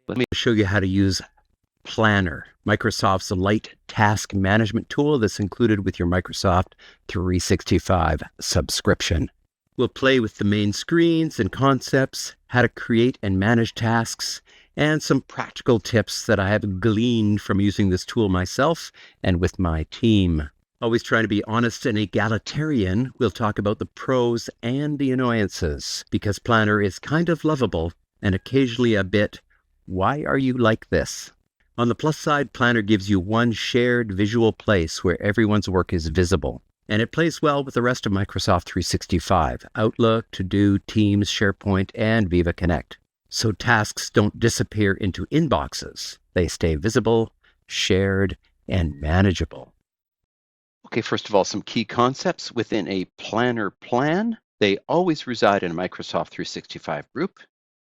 Let me show you how to use Planner, Microsoft's light task management tool that's included with your Microsoft 365 subscription. We'll play with the main screens and concepts, how to create and manage tasks, and some practical tips that I have gleaned from using this tool myself and with my team. Always trying to be honest and egalitarian, we'll talk about the pros and the annoyances, because Planner is kind of lovable and occasionally a bit, why are you like this? On the plus side, Planner gives you one shared visual place where everyone's work is visible. And it plays well with the rest of Microsoft 365, Outlook, To-Do, Teams, SharePoint, and Viva Connect. So tasks don't disappear into inboxes. They stay visible, shared, and manageable. Okay, first of all, some key concepts within a Planner plan. They always reside in a Microsoft 365 group.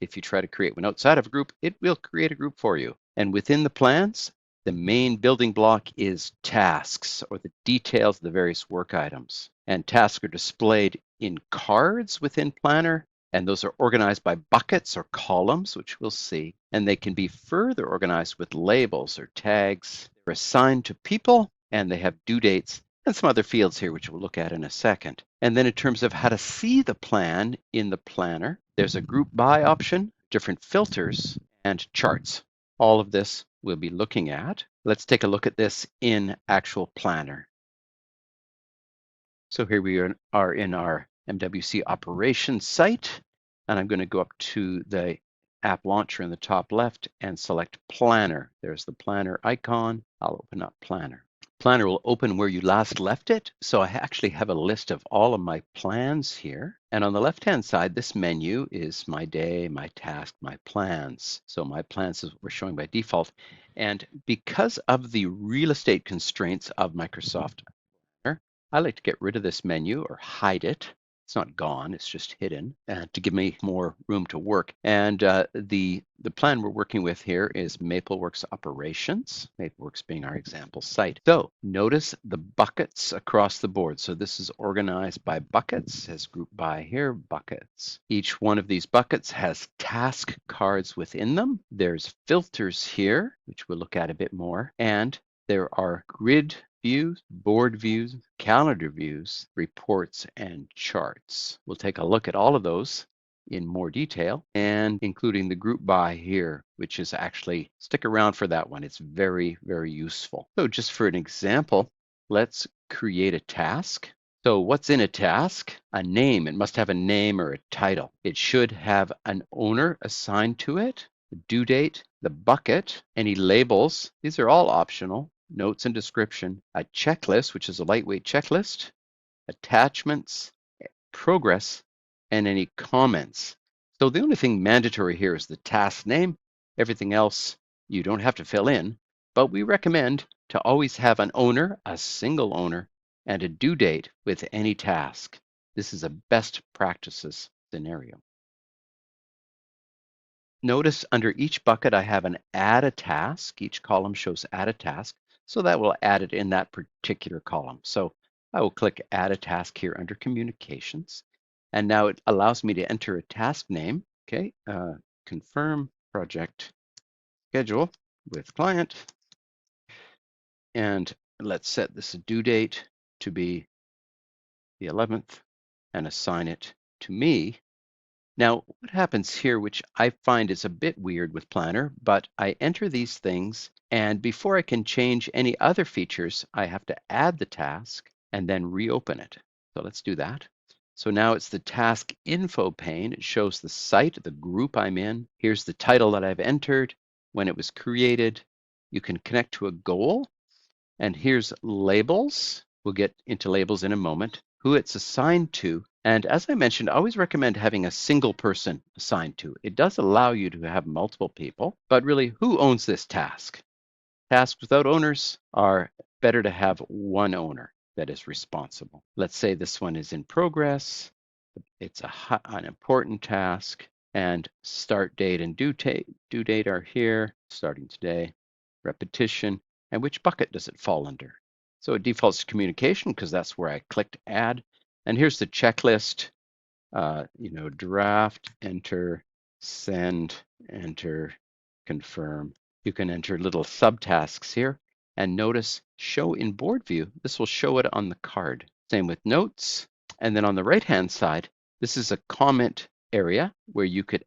If you try to create one outside of a group, it will create a group for you. And within the plans, the main building block is tasks, or the details of the various work items. And tasks are displayed in cards within Planner, and those are organized by buckets or columns, which we'll see. And they can be further organized with labels or tags. They're assigned to people, and they have due dates and some other fields here, which we'll look at in a second. And then in terms of how to see the plan in the Planner, there's a group by option, different filters, and charts. All of this we'll be looking at. Let's take a look at this in actual Planner. So here we are in our MWC operations site, and I'm going to go up to the app launcher in the top left and select Planner. There's the Planner icon. I'll open up Planner. Planner will open where you last left it. So I actually have a list of all of my plans here. And on the left-hand side, this menu is my day, my task, my plans. So my plans is what we're showing by default. And because of the real estate constraints of Microsoft Planner, I like to get rid of this menu or hide it. It's not gone, it's just hidden to give me more room to work. And the plan we're working with here is MapleWorks Operations, MapleWorks being our example site. So notice the buckets across the board. So this is organized by buckets, as group by here, buckets. Each one of these buckets has task cards within them. There's filters here, which we'll look at a bit more. And there are grid views, board views, calendar views, reports, and charts. We'll take a look at all of those in more detail, and including the group by here, which is actually, stick around for that one. It's very, very useful. So just for an example, let's create a task. So what's in a task? A name. It must have a name or a title. It should have an owner assigned to it, the due date, the bucket, any labels. These are all optional. Notes and description, a checklist, which is a lightweight checklist, attachments, progress, and any comments. So the only thing mandatory here is the task name. Everything else you don't have to fill in, but we recommend to always have an owner, a single owner, and a due date with any task. This is a best practices scenario. Notice under each bucket I have an add a task. Each column shows add a task. So that will add it in that particular column. So I will click add a task here under communications. And now it allows me to enter a task name. Okay, confirm project schedule with client. And let's set this due date to be the 11th and assign it to me. Now, what happens here, which I find is a bit weird with Planner, but I enter these things, and before I can change any other features, I have to add the task and then reopen it. So let's do that. So now it's the task info pane. It shows the site, the group I'm in. Here's the title that I've entered, when it was created. You can connect to a goal. And here's labels. We'll get into labels in a moment, who it's assigned to. And as I mentioned, I always recommend having a single person assigned to. It does allow you to have multiple people, but really, who owns this task? Tasks without owners are better to have one owner that is responsible. Let's say this one is in progress. It's an important task, and start date and due date are here, starting today, repetition, and which bucket does it fall under? So it defaults to communication because that's where I clicked add. And here's the checklist, draft, enter, send, enter, confirm. You can enter little subtasks here, and notice show in board view. This will show it on the card. Same with notes. And then on the right-hand side, this is a comment area where you could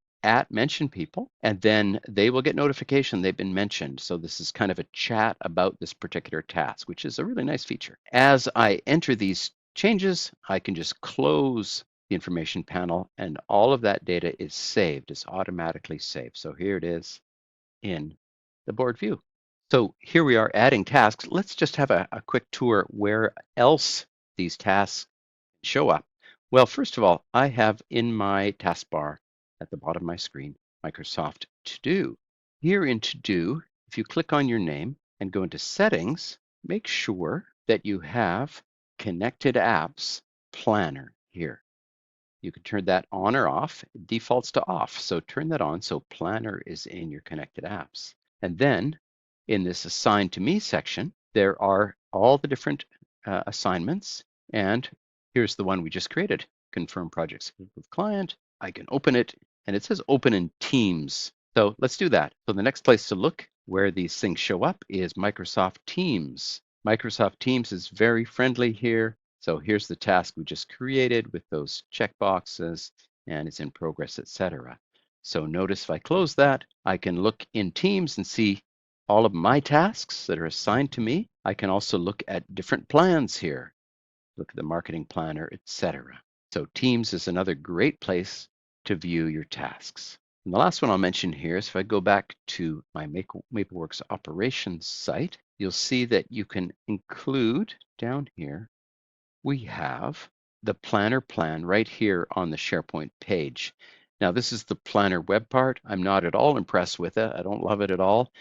mention people, and then they will get notification they've been mentioned. So this is kind of a chat about this particular task, which is a really nice feature. As I enter these changes, I can just close the information panel, and all of that data is saved, is automatically saved. So here it is in the board view. So here we are adding tasks. Let's just have a quick tour where else these tasks show up. Well, first of all, I have in my taskbar at the bottom of my screen, Microsoft To Do. Here in To Do, if you click on your name and go into Settings, make sure that you have Connected Apps Planner here. You can turn that on or off. It defaults to off, so turn that on so Planner is in your connected apps. And then in this Assign to Me section, there are all the different assignments, and here's the one we just created, Confirm Projects with Client. I can open it, and it says Open in Teams. So let's do that. So the next place to look where these things show up is Microsoft Teams. Microsoft Teams is very friendly here. So here's the task we just created with those checkboxes, and it's in progress, etc. So notice if I close that, I can look in Teams and see all of my tasks that are assigned to me. I can also look at different plans here. Look at the marketing planner, etc. So Teams is another great place to view your tasks. And the last one I'll mention here is if I go back to my MapleWorks operations site, you'll see that you can include down here, we have the planner plan right here on the SharePoint page. Now this is the planner web part. I'm not at all impressed with it. I don't love it at all.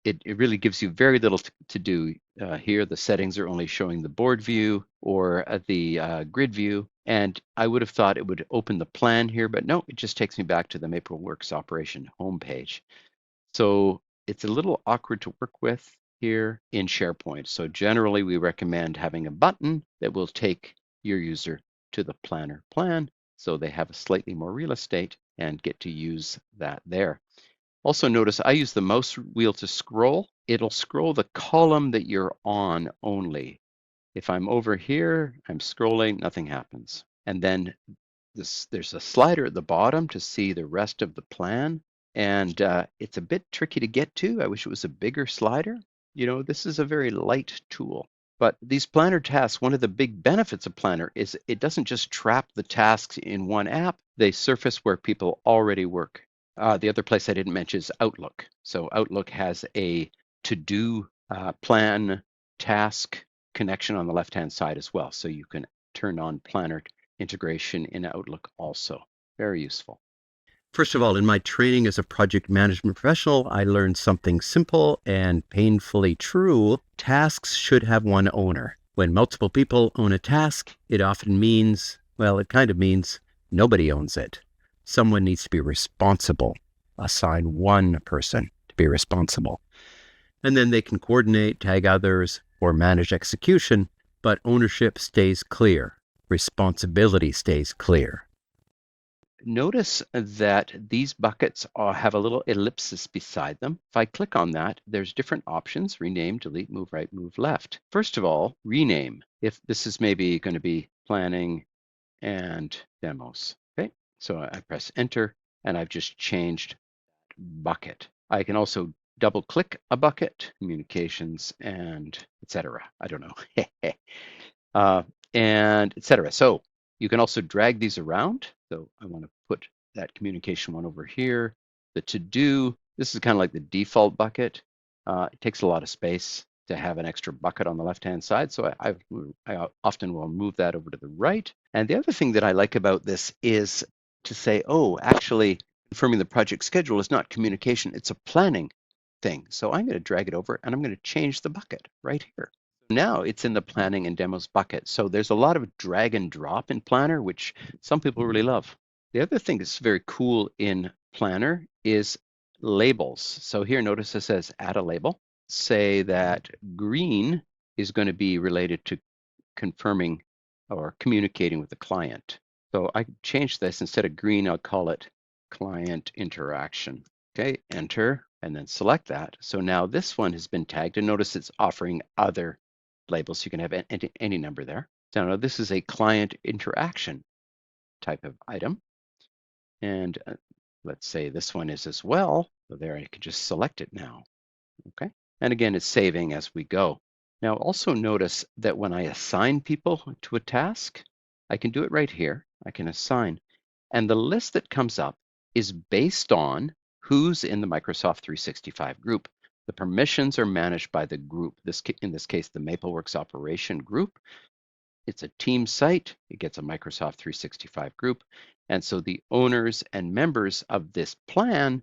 It really gives you very little to do here. The settings are only showing the board view or the grid view. And I would have thought it would open the plan here, but no, it just takes me back to the MapleWorks operation homepage. So it's a little awkward to work with here in SharePoint. So generally we recommend having a button that will take your user to the planner plan so they have a slightly more real estate and get to use that there. Also notice I use the mouse wheel to scroll. It'll scroll the column that you're on only. If I'm over here, I'm scrolling, nothing happens. And then there's a slider at the bottom to see the rest of the plan. And it's a bit tricky to get to. I wish it was a bigger slider. You know, this is a very light tool. But these planner tasks, one of the big benefits of Planner is it doesn't just trap the tasks in one app. They surface where people already work. The other place I didn't mention is Outlook. So Outlook has a to-do plan task connection on the left-hand side as well. So you can turn on Planner integration in Outlook also. Very useful. First of all, in my training as a project management professional, I learned something simple and painfully true. Tasks should have one owner. When multiple people own a task, it often means, well, it kind of means nobody owns it. Someone needs to be responsible. Assign one person to be responsible. And then they can coordinate, tag others, or manage execution, but ownership stays clear. Responsibility stays clear. Notice that these buckets have a little ellipsis beside them. If I click on that, there's different options: rename, delete, move right, move left. First of all, rename. If this is maybe going to be planning and demos. Okay, so I press enter and I've just changed bucket. I can also double click a bucket, communications and etc. I don't know. And etc. So you can also drag these around. So I want to put that communication one over here. The to-do, this is kind of like the default bucket. It takes a lot of space to have an extra bucket on the left-hand side. So I often will move that over to the right. And the other thing that I like about this is to say, oh, actually confirming the project schedule is not communication, it's a planning thing. So I'm going to drag it over and I'm going to change the bucket right here. Now it's in the planning and demos bucket. So there's a lot of drag and drop in Planner, which some people really love. The other thing that's very cool in Planner is labels. So here, notice it says add a label. Say that green is going to be related to confirming or communicating with the client. So I change this. Instead of green, I'll call it client interaction. Okay, enter, and then select that. So now this one has been tagged, and notice it's offering other labels. You can have any number there. So now this is a client interaction type of item. And let's say this one is as well. So there, I can just select it now. Okay. And again, it's saving as we go. Now also notice that when I assign people to a task, I can do it right here. I can assign. And the list that comes up is based on who's in the Microsoft 365 group. The permissions are managed by the group. In this case, the MapleWorks operation group. It's a team site. It gets a Microsoft 365 group. And so the owners and members of this plan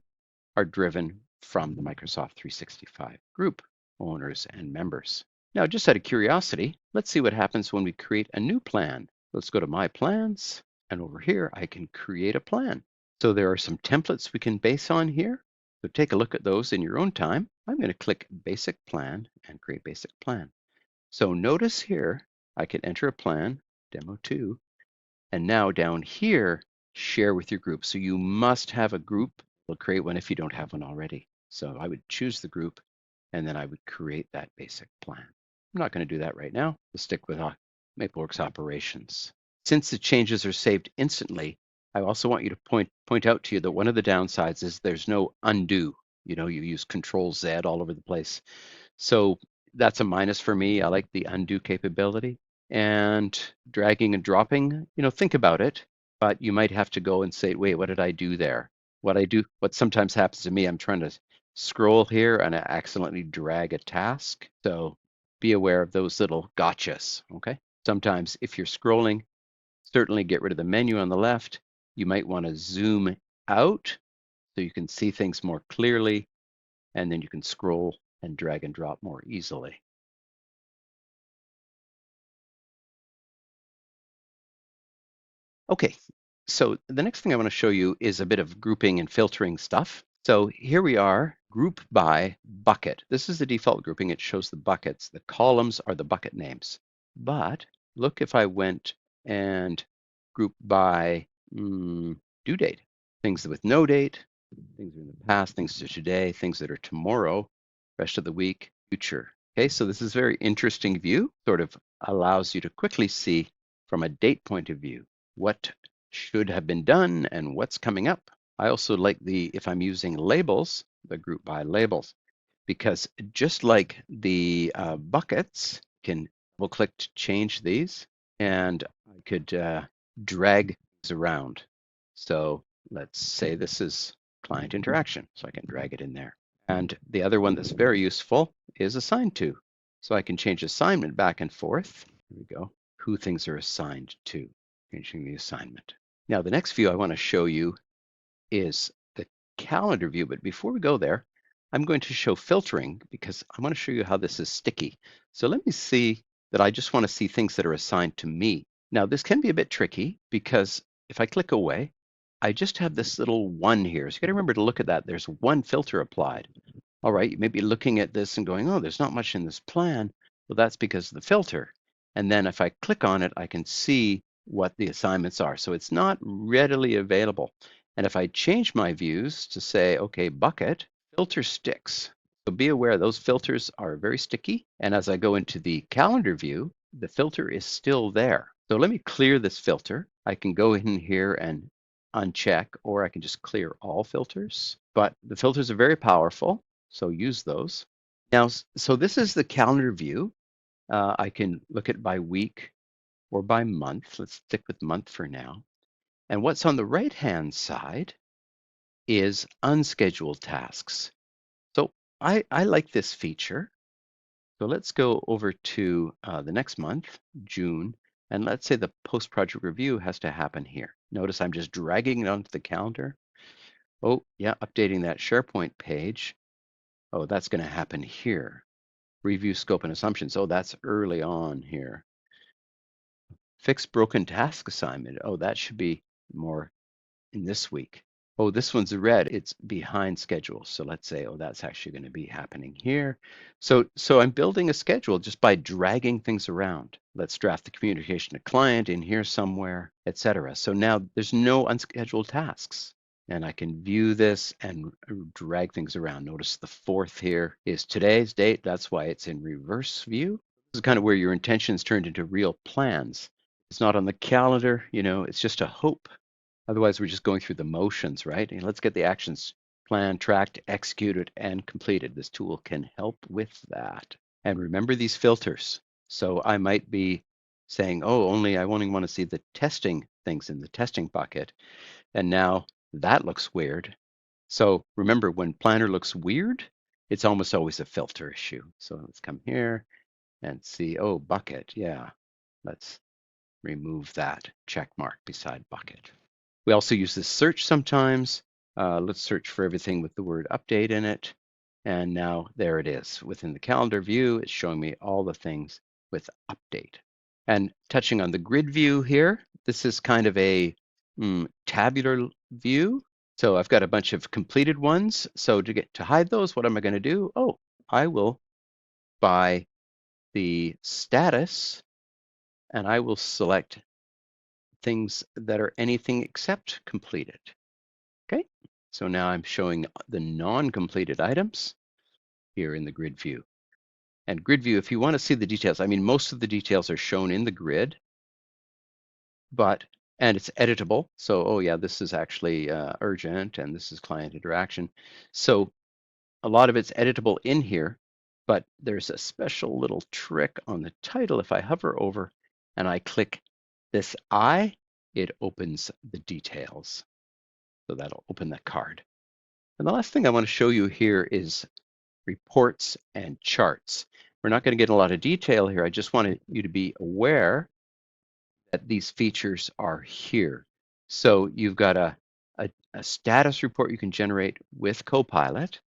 are driven from the Microsoft 365 group, owners and members. Now, just out of curiosity, let's see what happens when we create a new plan. Let's go to My Plans, and over here, I can create a plan. So there are some templates we can base on here. So take a look at those in your own time. I'm going to click Basic Plan and create Basic Plan. So notice here, I can enter a plan, Demo 2, and now down here, share with your group. So you must have a group. We'll create one if you don't have one already. So I would choose the group, and then I would create that basic plan. I'm not going to do that right now. We'll stick with MapleWorks operations. Since the changes are saved instantly, I also want you to point out to you that one of the downsides is there's no undo. You know, you use Control Z all over the place. So that's a minus for me. I like the undo capability. And dragging and dropping, you know, think about it, but you might have to go and say, wait, what did I do there? What sometimes happens to me, I'm trying to scroll here and I accidentally drag a task. So be aware of those little gotchas, okay? Sometimes if you're scrolling, certainly get rid of the menu on the left. You might want to zoom out so you can see things more clearly, and then you can scroll and drag and drop more easily. Okay, so the next thing I want to show you is a bit of grouping and filtering stuff. So here we are, group by bucket. This is the default grouping. It shows the buckets. The columns are the bucket names. But look, if I went and group by due date, things with no date, things in the past, things to today, things that are tomorrow, rest of the week, future. Okay, so this is a very interesting view, sort of allows you to quickly see from a date point of view what should have been done and what's coming up. I also like if I'm using labels, the group by labels, because just like the buckets, can double click to change these, and I could drag these around. So let's say this is client interaction, so I can drag it in there. And the other one that's very useful is assigned to. So I can change assignment back and forth. Here we go, who things are assigned to. Changing the assignment. Now, the next view I want to show you is the calendar view. But before we go there, I'm going to show filtering because I want to show you how this is sticky. So let me see that I just want to see things that are assigned to me. Now, this can be a bit tricky because if I click away, I just have this little one here. So you got to remember to look at that. There's one filter applied. All right, you may be looking at this and going, oh, there's not much in this plan. Well, that's because of the filter. And then if I click on it, I can see what the assignments are. So it's not readily available. And if I change my views to say, okay, bucket, filter sticks. So be aware those filters are very sticky. And as I go into the calendar view, the filter is still there. So let me clear this filter. I can go in here and uncheck, or I can just clear all filters. But the filters are very powerful, so use those. Now, so this is the calendar view. I can look at by week or by month. Let's stick with month for now. And what's on the right-hand side is unscheduled tasks. So I like this feature. So let's go over to the next month, June, and let's say the post-project review has to happen here. Notice I'm just dragging it onto the calendar. Oh, yeah, updating that SharePoint page. Oh, that's going to happen here. Review scope and assumptions. Oh, that's early on here. Fix broken task assignment. Oh, that should be more in this week. Oh, this one's red. It's behind schedule. So let's say, oh, that's actually going to be happening here. So I'm building a schedule just by dragging things around. Let's draft the communication to client in here somewhere, etc. So now there's no unscheduled tasks. and I can view this and drag things around. Notice the 4th here is today's date. That's why it's in reverse view. This is kind of where your intentions turned into real plans. It's not on the calendar, it's just a hope. Otherwise, we're just going through the motions, right? And let's get the actions planned, tracked, executed, and completed. This tool can help with that. And remember these filters. So I might be saying, oh, I only want to see the testing things in the testing bucket. And now that looks weird. So remember, when Planner looks weird, it's almost always a filter issue. So let's come here and see, oh, bucket. Yeah, let's remove that check mark beside bucket. We also use this search sometimes. Let's search for everything with the word update in it. And now there it is. Within the calendar view, it's showing me all the things with update. And touching on the grid view here, this is kind of a tabular view. So I've got a bunch of completed ones. So to hide those, what am I going to do? Oh, I will by the status, and I will select things that are anything except completed. Okay, so now I'm showing the non-completed items here in the grid view. And grid view, if you want to see the details, I mean, most of the details are shown in the grid, and it's editable. So, oh yeah, this is actually urgent, and this is client interaction. So a lot of it's editable in here, but there's a special little trick on the title. If I hover over and I click this eye, it opens the details. So that'll open that card. And the last thing I want to show you here is reports and charts. We're not going to get a lot of detail here. I just wanted you to be aware that these features are here. So you've got a status report you can generate with Copilot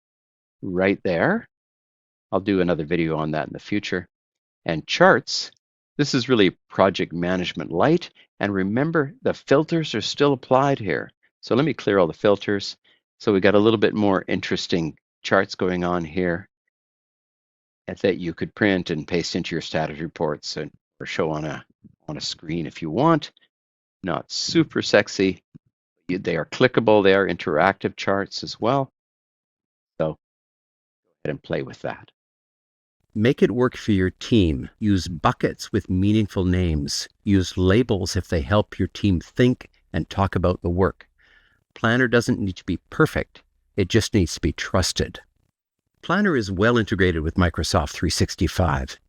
right there. I'll do another video on that in the future. And charts, this is really Project Management Lite. And remember, the filters are still applied here. So let me clear all the filters. So we got a little bit more interesting charts going on here that you could print and paste into your status reports or show on a screen if you want. Not super sexy. They are clickable. They are interactive charts as well. So go ahead and play with that. Make it work for your team. Use buckets with meaningful names. Use labels if they help your team think and talk about the work. Planner doesn't need to be perfect. It just needs to be trusted. Planner is well integrated with Microsoft 365.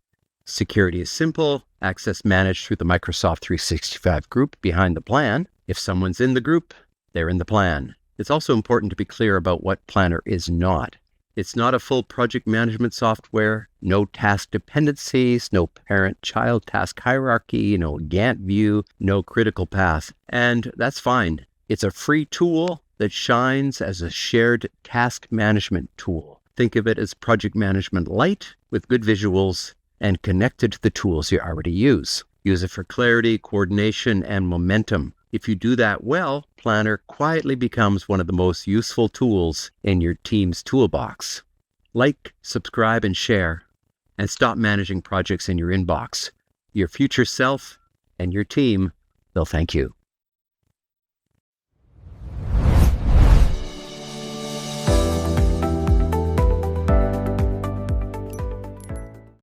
Security is simple. Access managed through the Microsoft 365 group behind the plan. If someone's in the group, they're in the plan. It's also important to be clear about what Planner is not. It's not a full project management software, no task dependencies, no parent-child task hierarchy, no Gantt view, no critical path. And that's fine. It's a free tool that shines as a shared task management tool. Think of it as Project Management Lite with good visuals and connected to the tools you already use. Use it for clarity, coordination, and momentum. If you do that well, Planner quietly becomes one of the most useful tools in your team's toolbox. Like, subscribe, and share, and stop managing projects in your inbox. Your future self and your team, they'll thank you.